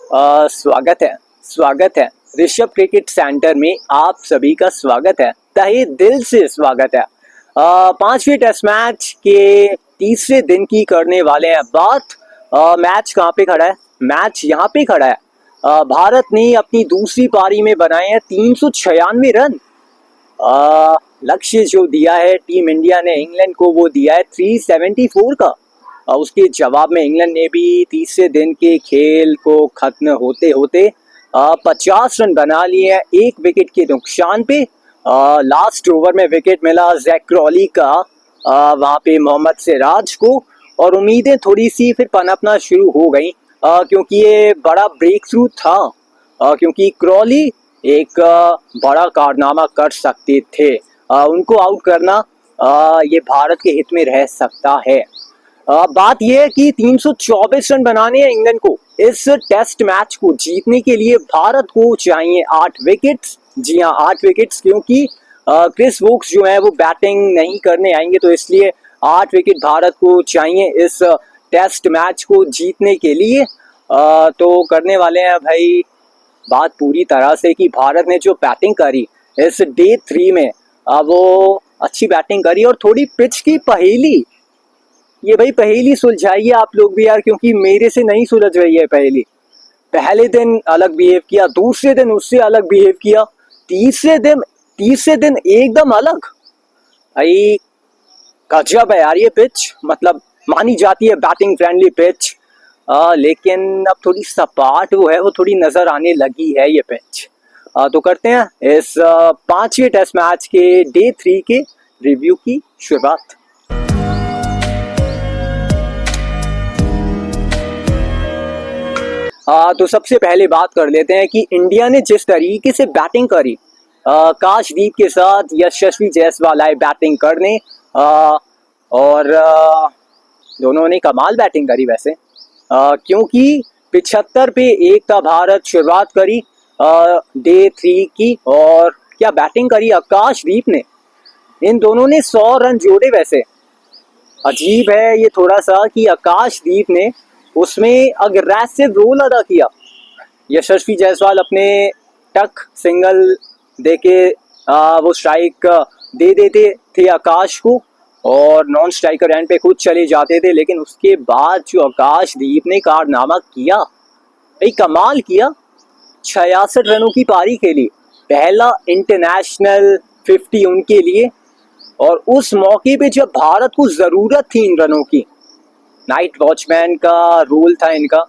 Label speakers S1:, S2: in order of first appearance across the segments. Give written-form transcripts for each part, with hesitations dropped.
S1: स्वागत है Rishabh cricket centre में आप सभी का स्वागत है, तहे दिल से स्वागत है। पांचवें टेस्ट मैच के तीसरे दिन की करने वाले हैं बात। मैच कहाँ पे खड़ा है? मैच यहाँ पे खड़ा है। भारत ने अपनी दूसरी पारी में बनाए हैं 396 रन। लक्ष्य जो दिया है टीम इंडिया ने इंग्लैंड को वो दिया है 374 का। उसके जवाब में इंग्लैंड ने भी तीसरे दिन के खेल को खत्म होते होते 50 रन बना लिए हैं एक विकेट के नुकसान पे। लास्ट ओवर में विकेट मिला जैक क्रॉली का वहां पे मोहम्मद सिराज को, और उम्मीदें थोड़ी सी फिर पनपना शुरू हो गई क्योंकि ये बड़ा ब्रेक थ्रू था। क्योंकि क्रॉली एक बड़ा कारनामा कर सकते थे। उनको आउट करना ये भारत के हित में रह सकता है। बात यह है कि 324 रन बनाने हैं इंग्लैंड को। इस टेस्ट मैच को जीतने के लिए भारत को चाहिए 8 विकेट्स। जी हाँ, 8 विकेट्स, क्योंकि क्रिस वोक्स जो है वो बैटिंग नहीं करने आएंगे, तो इसलिए 8 विकेट भारत को चाहिए इस टेस्ट मैच को जीतने के लिए। तो करने वाले हैं भाई बात पूरी तरह से कि भारत ने जो बैटिंग करी इस डे 3 में, वो अच्छी बैटिंग करी। और थोड़ी पिच की पहेली, ये भाई पहेली सुलझाइए आप लोग भी यार, क्योंकि मेरे से नहीं सुलझ रही है पहेली। पहले दिन अलग बिहेव किया, दूसरे दिन उससे अलग बिहेव किया, तीसरे दिन एकदम अलग। भाई गजब है यार ये पिच। मतलब मानी जाती है बैटिंग फ्रेंडली पिच, लेकिन अब थोड़ी सपाट वो है, वो थोड़ी नजर आने लगी है ये पिच। तो करते हैं इस पांचवें टेस्ट मैच के डे 3 के रिव्यू की शुरुआत। तो सबसे पहले बात कर लेते हैं कि इंडिया ने जिस तरीके से बैटिंग करी, काशदीप के साथ यशस्वी जायसवाल आए बैटिंग करने, और दोनों ने कमाल बैटिंग करी वैसे। क्योंकि 75 पे 1 था भारत, शुरुआत करी डे 3 की, और क्या बैटिंग करी आकाशदीप ने। इन दोनों ने 100 रन जोड़े। वैसे अजीब है ये थोड़ा सा कि आकाशदीप ने उसमें अग्रेसिव रोल अदा किया। यशस्वी जायसवाल अपने टक सिंगल देके वो स्ट्राइक दे देते थे आकाश को, और नॉन स्ट्राइकर एंड पे खुद चले जाते थे। लेकिन उसके बाद जो आकाशदीप ने कारनामा किया, भाई कमाल किया। 66 रनों की पारी खेली, पहला इंटरनेशनल 50 उनके लिए, और उस मौके पे जब भारत को जरूरत थी इन रनों की। नाइट वॉचमैन का रोल था इनका।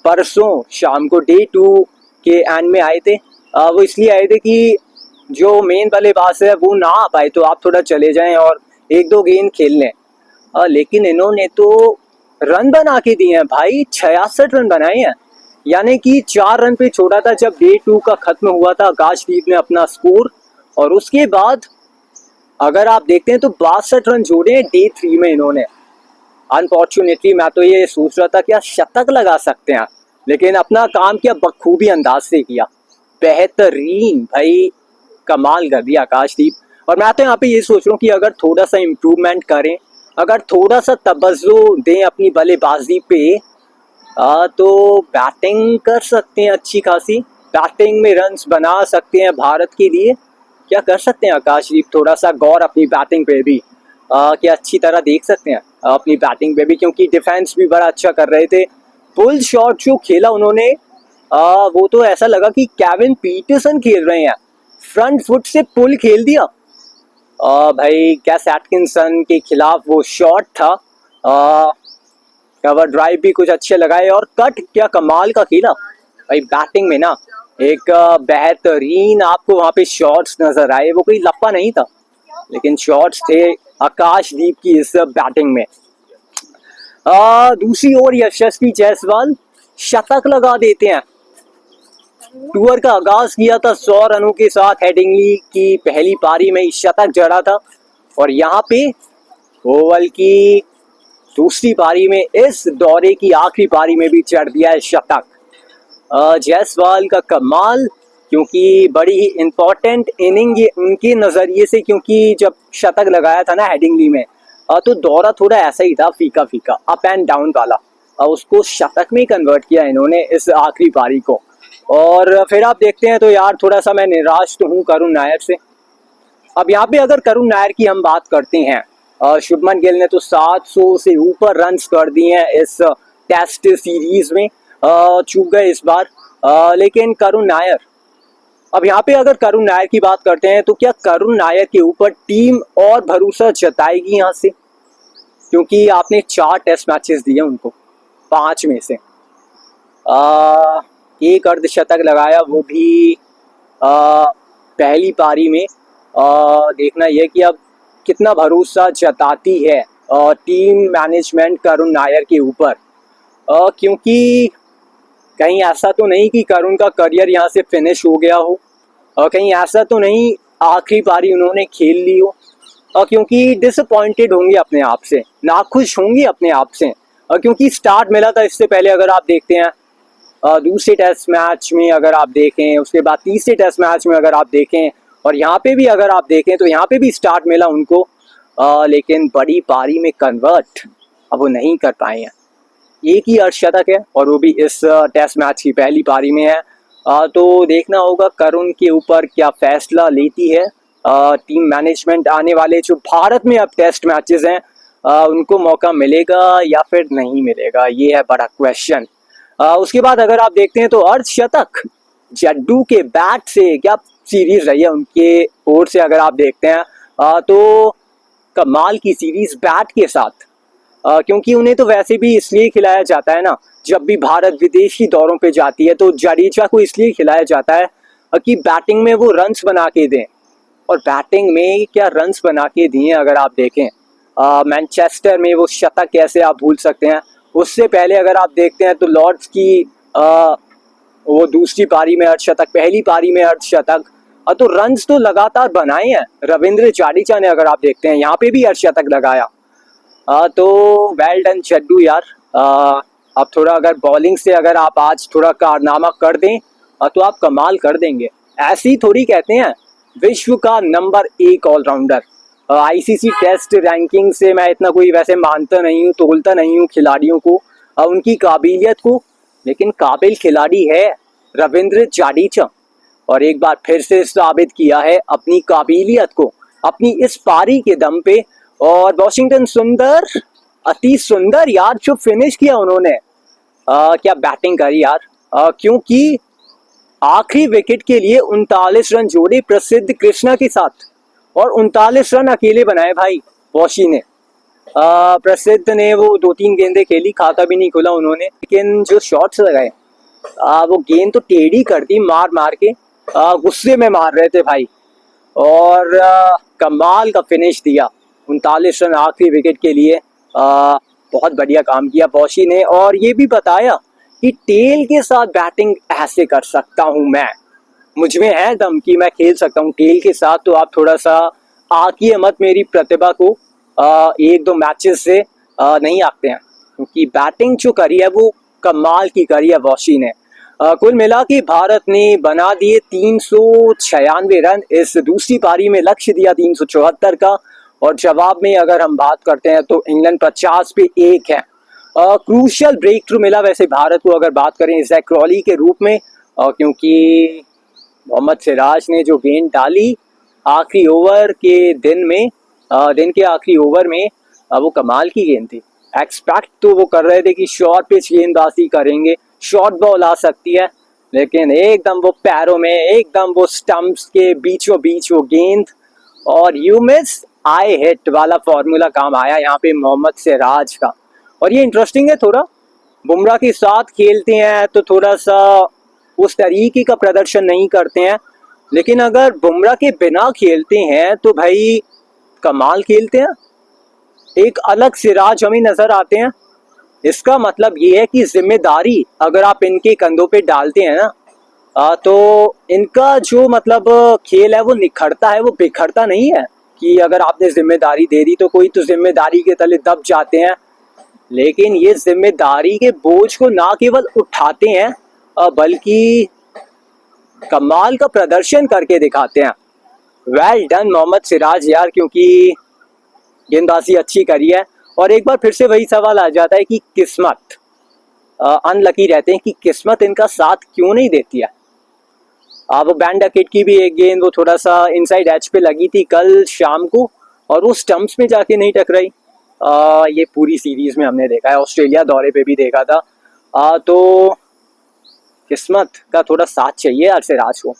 S1: परसों शाम को डे 2 के एंड में आए थे। वो इसलिए आए थे कि जो मेन बल्लेबाज है वो ना आ पाए, तो आप थोड़ा चले जाएं और 1-2 गेंद खेल लें। लेकिन इन्होंने तो रन बना के दिए हैं भाई, 66 रन बनाए हैं। यानी कि 4 रन पे छोड़ा था जब डे 2 का खत्म हुआ था आकाशदीप ने अपना स्कोर, और उसके बाद अगर आप देखते हैं तो 62 रन जोड़े हैं डे 3 में इन्होंने। अनफॉर्चुनेटली मैं तो ये सोच रहा था क्या शतक लगा सकते हैं, लेकिन अपना काम किया बखूबी अंदाज से किया। बेहतरीन भाई, कमाल कर दिया आकाशदीप। और मैं तो यहाँ पे ये सोच रहा हूँ कि अगर थोड़ा सा इम्प्रूवमेंट करें, अगर थोड़ा सा तवज्जो दें अपनी बल्लेबाजी पे, तो बैटिंग कर सकते हैं अच्छी खासी। बैटिंग में रन्स बना सकते हैं भारत के लिए। क्या कर सकते हैं आकाशदीप, थोड़ा सा गौर अपनी बैटिंग पे भी, कि अच्छी तरह देख सकते हैं अपनी बैटिंग पे भी, क्योंकि डिफेंस भी बड़ा अच्छा कर रहे थे। पुल शॉट जो खेला उन्होंने, वो तो ऐसा लगा कि केविन पीटरसन खेल रहे हैं। फ्रंट फुट से पुल खेल दिया। भाई कैस एटकिंसन के खिलाफ वो शॉट था। कवर ड्राइव भी कुछ अच्छे लगाए, और कट क्या कमाल का खेला भाई। बैटिंग में ना एक बेहतरीन आपको वहां पे शॉट्स नजर आए। वो कोई लप्पा नहीं था, लेकिन शॉट्स थे आकाशदीप की इस बैटिंग में। दूसरी ओर यशस्वी जायसवाल शतक लगा देते हैं। टूर का आगाज किया था 100 रनों के साथ, हेडिंगली की पहली पारी में ही शतक जड़ा था, और यहाँ पे ओवल की दूसरी पारी में इस दौरे की आखिरी पारी में भी चढ़ दिया है शतक। जायसवाल का कमाल, क्योंकि बड़ी ही इम्पोर्टेंट इनिंग ये उनके नज़रिए से, क्योंकि जब शतक लगाया था ना हेडिंगली में, तो दौरा थोड़ा ऐसा ही था, फीका फीका अप एंड डाउन वाला। उसको शतक में कन्वर्ट किया इन्होंने इस आखिरी पारी को। और फिर आप देखते हैं तो यार थोड़ा सा मैं निराश तो हूँ करुण नायर से। अब यहाँ पे अगर करुण नायर की हम बात करते हैं, शुभमन गिल ने तो 700 से ऊपर रन्स कर दिए हैं इस टेस्ट सीरीज में, चूक गए इस बार। लेकिन करुण नायर, अब यहाँ पे अगर करुण नायर की बात करते हैं तो क्या करुण नायर के ऊपर टीम और भरोसा जताएगी यहाँ से? क्योंकि आपने 4 टेस्ट मैचेस दिए उनको, 5 में से एक अर्धशतक लगाया, वो भी पहली पारी में। देखना यह कि अब कितना भरोसा जताती है टीम मैनेजमेंट करुण नायर के ऊपर, क्योंकि कहीं ऐसा तो नहीं कि करुण का करियर यहाँ से फिनिश हो गया हो, कहीं ऐसा तो नहीं आखिरी पारी उन्होंने खेल ली हो, क्योंकि डिसअपॉइंटेड होंगे अपने आप से, नाखुश होंगे अपने आप से, क्योंकि स्टार्ट मिला था इससे पहले अगर आप देखते हैं दूसरे टेस्ट मैच में अगर आप देखें, उसके बाद तीसरे टेस्ट मैच में अगर आप देखें, और यहाँ पे भी अगर आप देखें तो यहाँ पे भी स्टार्ट मिला उनको, लेकिन बड़ी पारी में कन्वर्ट अब वो नहीं कर पाए हैं। एक ही अर्धशतक है और वो भी इस टेस्ट मैच की पहली पारी में है। तो देखना होगा करुण के ऊपर क्या फैसला लेती है टीम मैनेजमेंट। आने वाले जो भारत में अब टेस्ट मैचेस हैं उनको मौका मिलेगा या फिर नहीं मिलेगा, ये है बड़ा क्वेश्चन। उसके बाद अगर आप देखते हैं तो अर्धशतक जड्डू के बैट से क्या सीरीज रही है उनके ओर से, अगर आप देखते हैं तो कमाल की सीरीज बैट के साथ, क्योंकि उन्हें तो वैसे भी इसलिए खिलाया जाता है ना, जब भी भारत विदेशी दौरों पे जाती है तो जडेजा को इसलिए खिलाया जाता है कि बैटिंग में वो रन्स बना के दें, और बैटिंग में क्या रन्स बना के दिए अगर आप देखें। मैनचेस्टर में वो शतक कैसे आप भूल सकते हैं। उससे पहले अगर आप देखते हैं तो लॉर्ड्स की वो दूसरी पारी में अर्धशतक, पहली पारी में अर्धशतक, तो रन्स तो लगातार बनाए हैं रविंद्र जाडेजा ने, अगर आप देखते हैं यहाँ पे भी अर्धशतक लगाया। तो वेल डन चड्डू यार। अब थोड़ा अगर बॉलिंग से अगर आप आज थोड़ा कारनामा कर दें तो आप कमाल कर देंगे। ऐसे ही थोड़ी कहते हैं विश्व का number 1 allrounder. ICC test ranking से मैं इतना कोई वैसे मानता नहीं हूँ, तोलता नहीं हूँ खिलाड़ियों को, उनकी काबिलियत को, लेकिन काबिल खिलाड़ी है रविंद्र जाडेजा, और एक बार फिर से साबित किया है अपनी काबिलियत को अपनी इस पारी के दम पे। और वॉशिंगटन सुंदर, अति सुंदर यार जो फिनिश किया उन्होंने, क्या बैटिंग करी यार, क्योंकि आखिरी विकेट के लिए 39 रन जोड़े प्रसिद्ध कृष्णा के साथ, और 39 रन अकेले बनाए भाई वॉशी ने। प्रसिद्ध ने वो 2-3 गेंदें खेली, खाता भी नहीं खुला उन्होंने, लेकिन जो शॉट्स लगाए वो गेंद तो टेढ़ी कर दी मार मार के, गुस्से में मार रहे थे भाई, और कमाल का फिनिश दिया 39 रन आखिरी विकेट के लिए। बहुत बढ़िया काम किया वॉशी ने, और ये भी बताया कि टेल के साथ बैटिंग ऐसे कर सकता हूं मैं, मुझ में है दम कि मैं खेल सकता हूं टेल के साथ, तो आप थोड़ा सा आकिए मत मेरी प्रतिभा को, 1-2 मैचेस से नहीं आते हैं, क्योंकि बैटिंग जो करी है वो कमाल की करी है वॉशी ने। कुल मिला के भारत ने बना दिए 396 रन इस दूसरी पारी में, लक्ष्य दिया 374 का, और जवाब में अगर हम बात करते हैं तो इंग्लैंड 50 पे 1 है। क्रूशियल ब्रेक थ्रू मिला वैसे भारत को अगर बात करें जैक क्रॉली के रूप में, क्योंकि मोहम्मद सिराज ने जो गेंद डाली आखिरी ओवर के दिन में, दिन के आखिरी ओवर में, वो कमाल की गेंद थी। एक्सपेक्ट तो वो कर रहे थे कि शॉर्ट पिच गेंदबाजी करेंगे, शॉर्ट बॉल आ सकती है, लेकिन एकदम वो पैरों में, एकदम वो स्टंप्स के बीचों बीच वो गेंद, और यू मिस आई हिट वाला फॉर्मूला काम आया यहाँ पे मोहम्मद सिराज का। और ये इंटरेस्टिंग है, थोड़ा बुमराह के साथ खेलते हैं तो थोड़ा सा उस तरीके का प्रदर्शन नहीं करते हैं, लेकिन अगर बुमराह के बिना खेलते हैं तो भाई कमाल खेलते हैं, एक अलग सिराज हमें नजर आते हैं। इसका मतलब ये है कि जिम्मेदारी अगर आप इनके कंधों पे डालते हैं ना, तो इनका जो मतलब खेल है वो निखरता है, वो बिखरता नहीं है कि अगर आपने जिम्मेदारी दे दी तो कोई तो जिम्मेदारी के तले दब जाते हैं, लेकिन ये जिम्मेदारी के बोझ को ना केवल उठाते हैं बल्कि कमाल का प्रदर्शन करके दिखाते हैं। वेल डन मोहम्मद सिराज यार, क्योंकि गेंदबाजी अच्छी करी है। और एक बार फिर से वही सवाल आ जाता है कि किस्मत, अनलकी रहते हैं कि किस्मत इनका साथ क्यों नहीं देती है। वो बैंड डकेट की भी एक गेंद वो थोड़ा सा इनसाइड एज पे लगी थी कल शाम को और वो स्टंप्स में जाके नहीं टकराई। ये पूरी सीरीज में हमने देखा है, ऑस्ट्रेलिया दौरे पे भी देखा था। तो किस्मत का थोड़ा साथ चाहिए यार सिराज को।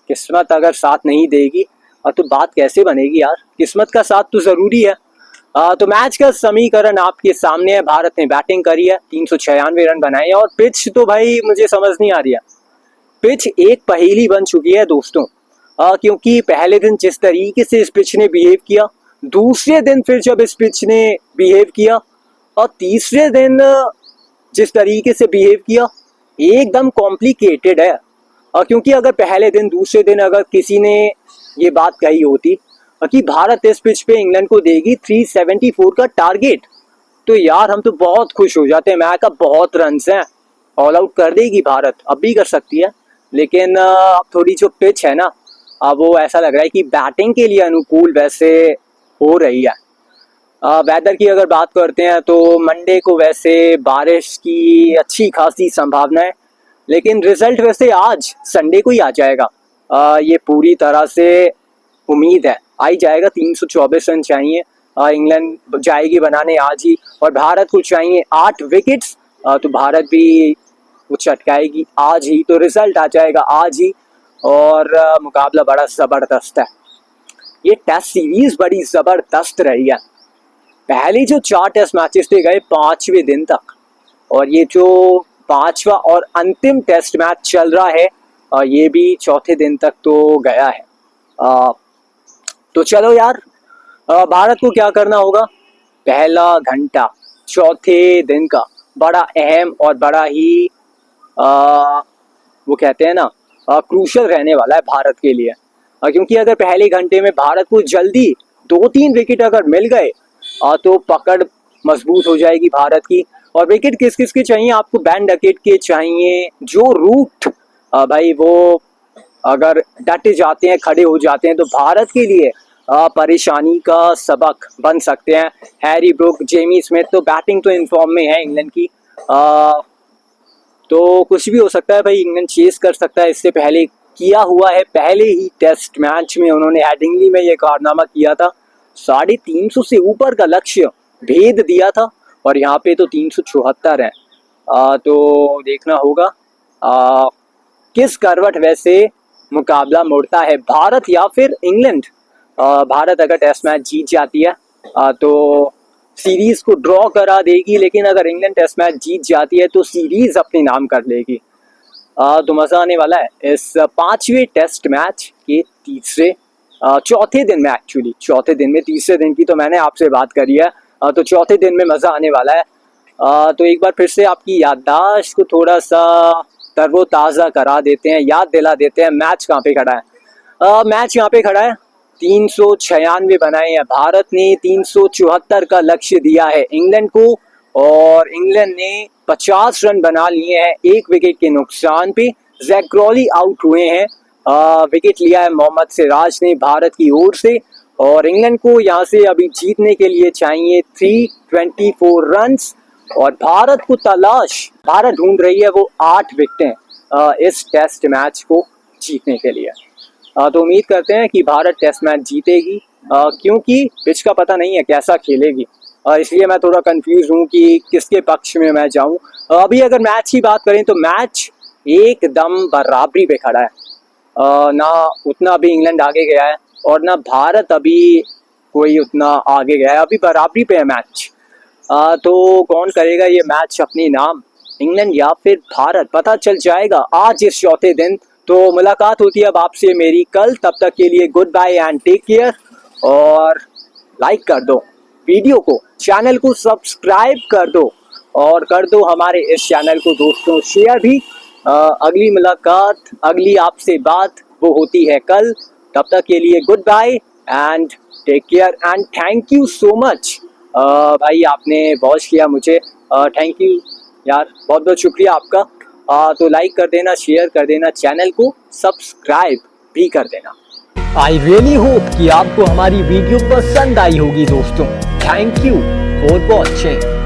S1: किस्मत अगर साथ नहीं देगी तो बात कैसे बनेगी यार। किस्मत का साथ तो ज़रूरी है। तो मैच का समीकरण आपके सामने है। भारत ने बैटिंग करी है, 396 रन बनाए हैं और पिच तो भाई मुझे समझ नहीं आ रही है। पिच एक पहेली बन चुकी है दोस्तों। क्योंकि पहले दिन जिस तरीके से इस पिच ने बिहेव किया, दूसरे दिन फिर जब इस पिच ने बिहेव किया और तीसरे दिन जिस तरीके से बिहेव किया, एकदम कॉम्प्लिकेटेड है। क्योंकि अगर पहले दिन दूसरे दिन अगर किसी ने ये बात कही होती कि भारत इस पिच पे इंग्लैंड को देगी 374 का टारगेट, तो यार हम तो बहुत खुश हो जाते हैं। मैं कहा बहुत रन हैं, ऑल आउट कर देगी भारत, अब भी कर सकती है। लेकिन अब थोड़ी जो पिच है ना, अब वो ऐसा लग रहा है कि बैटिंग के लिए अनुकूल वैसे हो रही है। वेदर की अगर बात करते हैं तो मंडे को वैसे बारिश की अच्छी खासी संभावना है, लेकिन रिजल्ट वैसे आज संडे को ही आ जाएगा। ये पूरी तरह से उम्मीद है आ ही जाएगा। 324 रन चाहिए, इंग्लैंड जाएगी बनाने आज ही और भारत को चाहिए 8 विकेट्स। तो भारत भी वो चटकाएगी आज ही, तो रिजल्ट आ जाएगा आज ही और मुकाबला बड़ा ज़बरदस्त है। ये टेस्ट सीरीज बड़ी ज़बरदस्त रही है। पहले जो 4 टेस्ट मैचेस थे गए 5वें दिन तक, और ये जो 5वां और अंतिम टेस्ट मैच चल रहा है ये भी चौथे दिन तक तो गया है। तो चलो यार, भारत को क्या करना होगा, पहला घंटा चौथे दिन का बड़ा अहम और बड़ा ही वो कहते हैं ना क्रूशल रहने वाला है भारत के लिए। क्योंकि अगर पहले घंटे में भारत को जल्दी 2-3 विकेट अगर मिल गए तो पकड़ मजबूत हो जाएगी भारत की। और विकेट किस किस के चाहिए आपको, बैंड डकेट के चाहिए। जो रूट भाई वो अगर डट जाते हैं, खड़े हो जाते हैं, तो भारत के लिए परेशानी का सबक बन सकते हैं। हैरी ब्रुक, जेमी स्मिथ तो बैटिंग तो इनफॉर्म में है इंग्लैंड की। तो कुछ भी हो सकता है भाई, इंग्लैंड चेस कर सकता है। इससे पहले किया हुआ है, पहले ही टेस्ट मैच में उन्होंने हेडिंगली में ये कारनामा किया था, 350 से ऊपर का लक्ष्य भेद दिया था और यहाँ पे तो 374 है। तो देखना होगा किस करवट वैसे मुकाबला मुड़ता है, भारत या फिर इंग्लैंड। भारत अगर टेस्ट मैच जीत जाती है तो सीरीज को ड्रॉ करा देगी, लेकिन अगर इंग्लैंड टेस्ट मैच जीत जाती है तो सीरीज अपने नाम कर लेगी। तो मज़ा आने वाला है इस 5वें टेस्ट मैच के चौथे दिन में। एक्चुअली चौथे दिन में, तीसरे दिन की तो मैंने आपसे बात करी है। तो चौथे दिन में मज़ा आने वाला है। तो एक बार फिर से आपकी याददाश्त को थोड़ा सा तरोताज़ा करा देते हैं, याद दिला देते हैं मैच कहाँ पे खड़ा है। मैच यहाँ पे खड़ा है, 396 बनाए हैं भारत ने, 374 का लक्ष्य दिया है इंग्लैंड को और इंग्लैंड ने 50 रन बना लिए हैं 1 विकेट के नुकसान पे। जैक क्रॉली आउट हुए हैं, विकेट लिया है मोहम्मद सिराज ने भारत की ओर से और इंग्लैंड को यहाँ से अभी जीतने के लिए चाहिए 324 रन्स और भारत को भारत ढूंढ रही है वो 8 विकेटें इस टेस्ट मैच को जीतने के लिए। तो उम्मीद करते हैं कि भारत टेस्ट मैच जीतेगी, क्योंकि पिच का पता नहीं है कैसा खेलेगी, इसलिए मैं थोड़ा कंफ्यूज हूँ कि किसके पक्ष में मैं जाऊँ। अभी अगर मैच की बात करें तो मैच एकदम बराबरी पे खड़ा है। ना उतना अभी इंग्लैंड आगे गया है और ना भारत अभी कोई उतना आगे गया है, अभी बराबरी पे है मैच। तो कौन करेगा ये मैच अपने नाम, इंग्लैंड या फिर भारत, पता चल जाएगा आज इस चौथे दिन। तो मुलाकात होती है अब आपसे मेरी कल, तब तक के लिए goodbye and take care. और लाइक कर दो वीडियो को, चैनल को सब्सक्राइब कर दो और कर दो हमारे इस चैनल को दोस्तों शेयर भी। अगली मुलाकात, अगली आपसे बात वो होती है कल, तब तक के लिए goodbye and take care and thank you so much. भाई आपने वॉच किया मुझे, थैंक यू यार, बहुत बहुत शुक्रिया आपका। तो लाइक कर देना, शेयर कर देना, चैनल को सब्सक्राइब भी कर देना। आई रियली होप कि आपको हमारी वीडियो पसंद आई होगी दोस्तों। Thank you for watching.